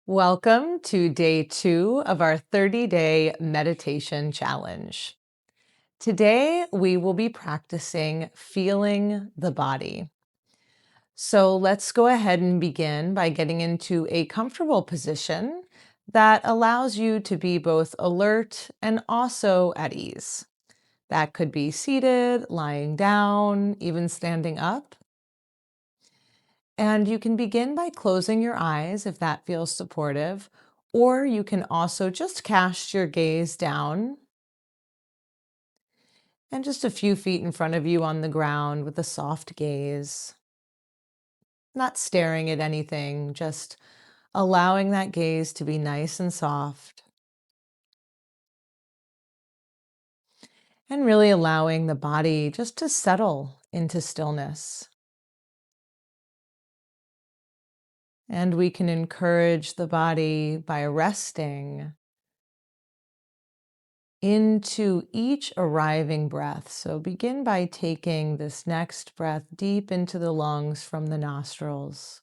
Welcome to day 2 of our 30-day meditation challenge. Today, we will be practicing feeling the body. So let's go ahead and begin by getting into a comfortable position that allows you to be both alert and also at ease. That could be seated, lying down, even standing up. And you can begin by closing your eyes if that feels supportive, or you can also just cast your gaze down and just a few feet in front of you on the ground with a soft gaze, not staring at anything, just allowing that gaze to be nice and soft, and really allowing the body just to settle into stillness. And we can encourage the body by resting into each arriving breath. So begin by taking this next breath deep into the lungs from the nostrils.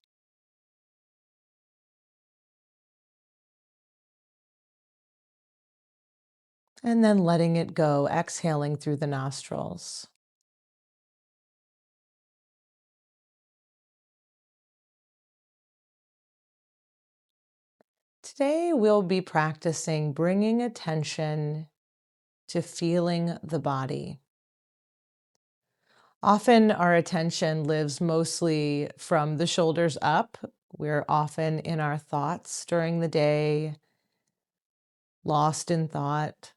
And then letting it go, exhaling through the nostrils. Today, we'll be practicing bringing attention to feeling the body. Often, our attention lives mostly from the shoulders up. We're often in our thoughts during the day, lost in thought.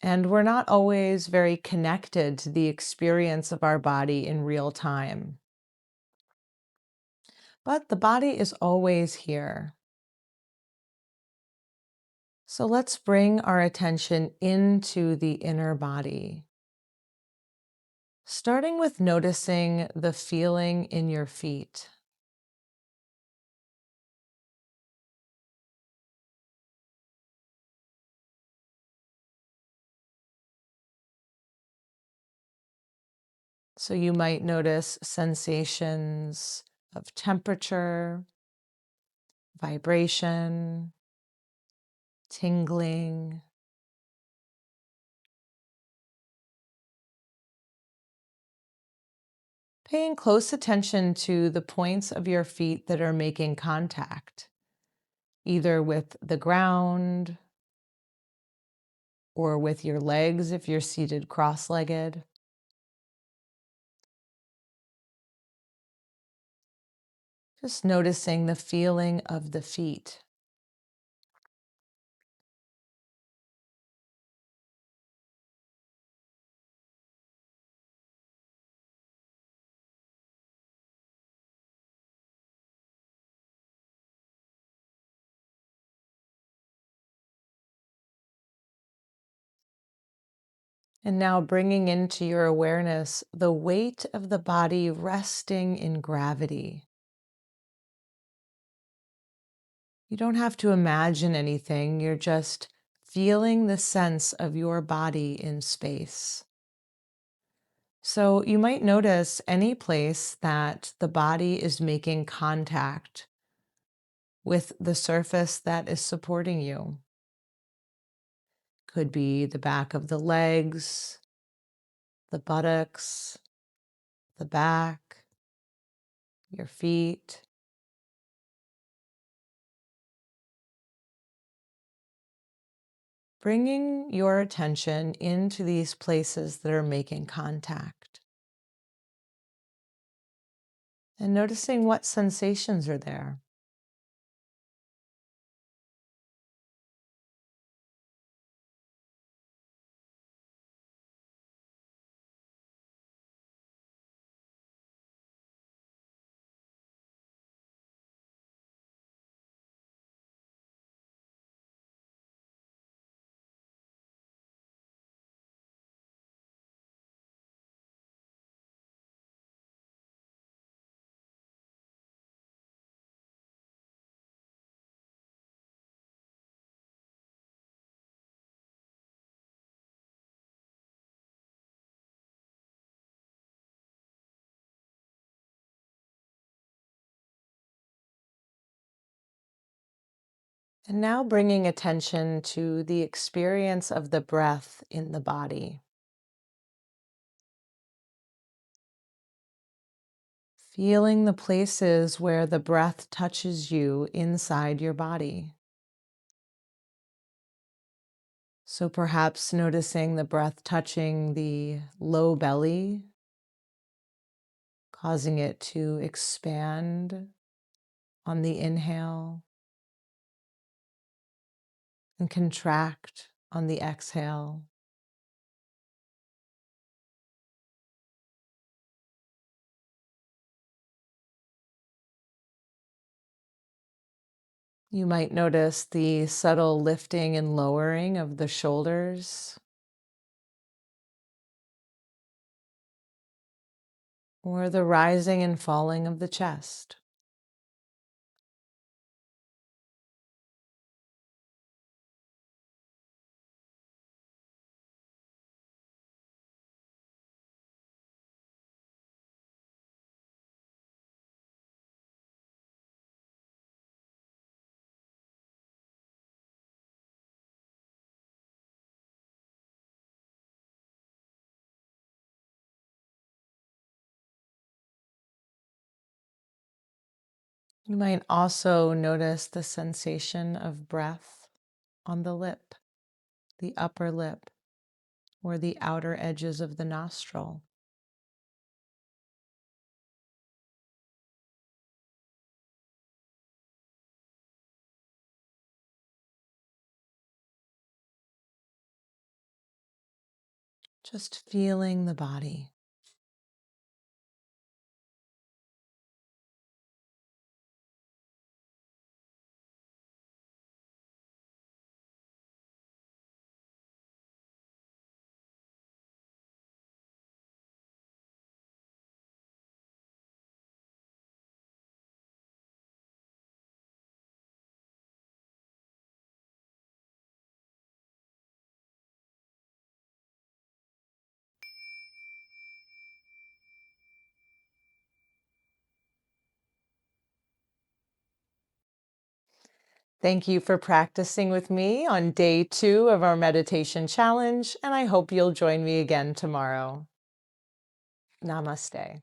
And we're not always very connected to the experience of our body in real time. But the body is always here. So let's bring our attention into the inner body, starting with noticing the feeling in your feet. So you might notice sensations of temperature, vibration, tingling. Paying close attention to the points of your feet that are making contact, either with the ground or with your legs if you're seated cross-legged. Just noticing the feeling of the feet. And now bringing into your awareness the weight of the body resting in gravity. You don't have to imagine anything, you're just feeling the sense of your body in space. So you might notice any place that the body is making contact with the surface that is supporting you. Could be the back of the legs, the buttocks, the back, your feet. Bringing your attention into these places that are making contact and noticing what sensations are there. And now bringing attention to the experience of the breath in the body. Feeling the places where the breath touches you inside your body. So perhaps noticing the breath touching the low belly, causing it to expand on the inhale and contract on the exhale. You might notice the subtle lifting and lowering of the shoulders, or the rising and falling of the chest. You might also notice the sensation of breath on the lip, the upper lip, or the outer edges of the nostril. Just feeling the body. Thank you for practicing with me on day 2 of our meditation challenge, and I hope you'll join me again tomorrow. Namaste.